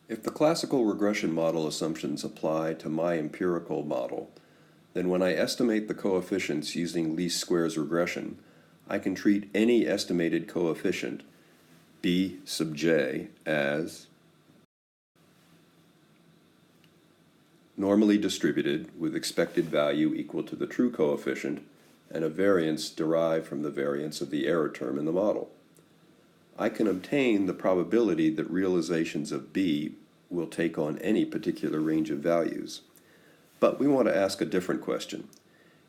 If the classical regression model assumptions apply to my empirical model, then when I estimate the coefficients using least squares regression, I can treat any estimated coefficient, b sub j, as normally distributed with expected value equal to the true coefficient and a variance derived from the variance of the error term in the model. I can obtain the probability that realizations of b will take on any particular range of values. But we want to ask a different question.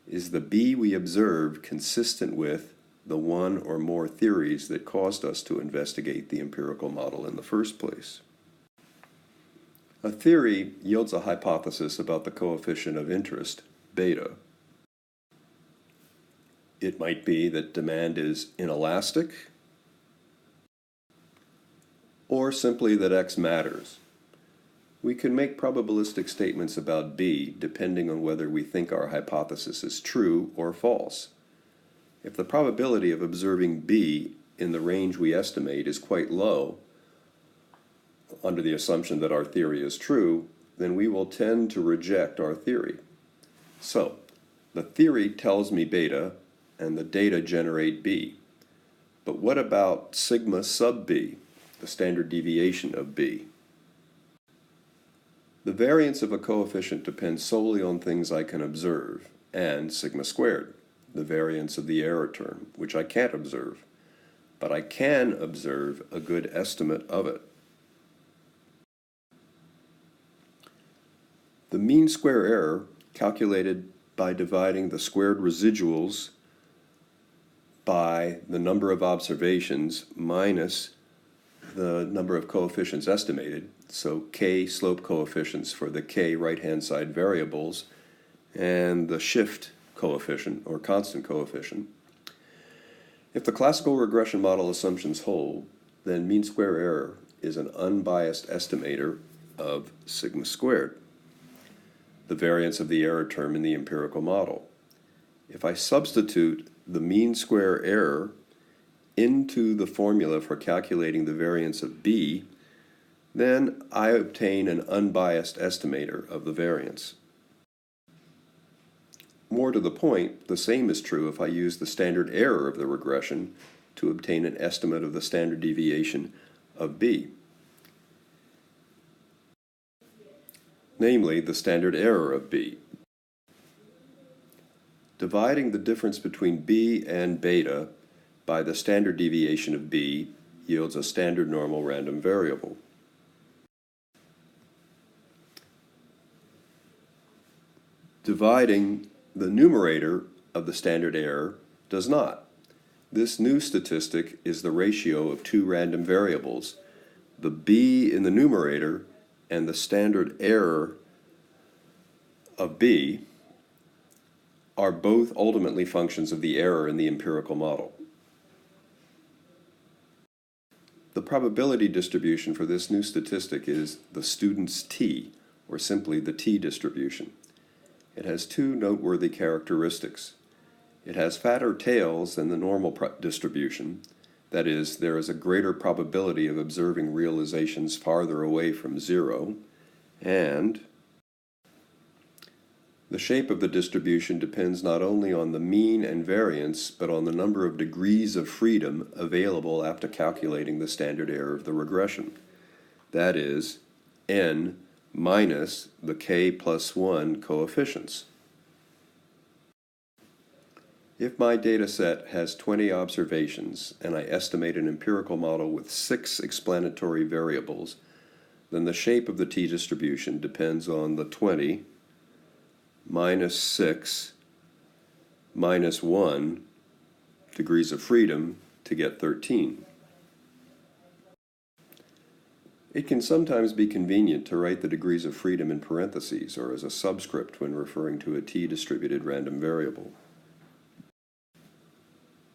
Is the b we observe consistent with the one or more theories that caused us to investigate the empirical model in the first place? A theory yields a hypothesis about the coefficient of interest, beta. It might be that demand is inelastic, or simply that x matters. We can make probabilistic statements about b depending on whether we think our hypothesis is true or false. If the probability of observing b in the range we estimate is quite low, under the assumption that our theory is true, then we will tend to reject our theory. So, the theory tells me beta, and the data generate b. But what about sigma sub b, the standard deviation of b? The variance of a coefficient depends solely on things I can observe, and sigma squared, the variance of the error term, which I can't observe. But I can observe a good estimate of it. The mean square error, calculated by dividing the squared residuals by the number of observations minus the number of coefficients estimated, so k slope coefficients for the k right-hand side variables, and the shift coefficient or constant coefficient. If the classical regression model assumptions hold, then mean square error is an unbiased estimator of sigma squared, the variance of the error term in the empirical model. If I substitute the mean square error into the formula for calculating the variance of b, then I obtain an unbiased estimator of the variance. More to the point, the same is true if I use the standard error of the regression to obtain an estimate of the standard deviation of b. Namely, the standard error of b. Dividing the difference between b and beta by the standard deviation of b yields a standard normal random variable. Dividing the numerator of the standard error does not. This new statistic is the ratio of two random variables, the b in the numerator and the standard error of b are both ultimately functions of the error in the empirical model. The probability distribution for this new statistic is the student's t, or simply the t distribution. It has two noteworthy characteristics. It has fatter tails than the normal distribution. That is, there is a greater probability of observing realizations farther away from zero, and the shape of the distribution depends not only on the mean and variance, but on the number of degrees of freedom available after calculating the standard error of the regression. That is, n minus the k plus 1 coefficients. If my data set has 20 observations and I estimate an empirical model with 6 explanatory variables, then the shape of the t distribution depends on the 20 minus 6 minus 1 degrees of freedom to get 13. It can sometimes be convenient to write the degrees of freedom in parentheses or as a subscript when referring to a t-distributed random variable.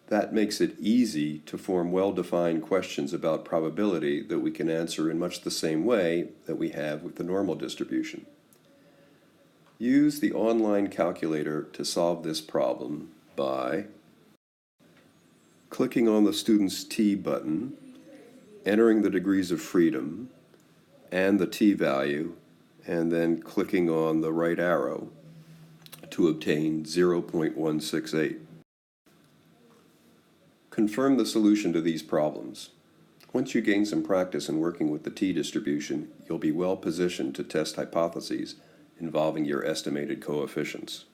That makes it easy to form well-defined questions about probability that we can answer in much the same way that we have with the normal distribution. Use the online calculator to solve this problem by clicking on the student's T button, entering the degrees of freedom, and the t-value, and then clicking on the right arrow to obtain 0.168. Confirm the solution to these problems. Once you gain some practice in working with the t-distribution, you'll be well positioned to test hypotheses involving your estimated coefficients.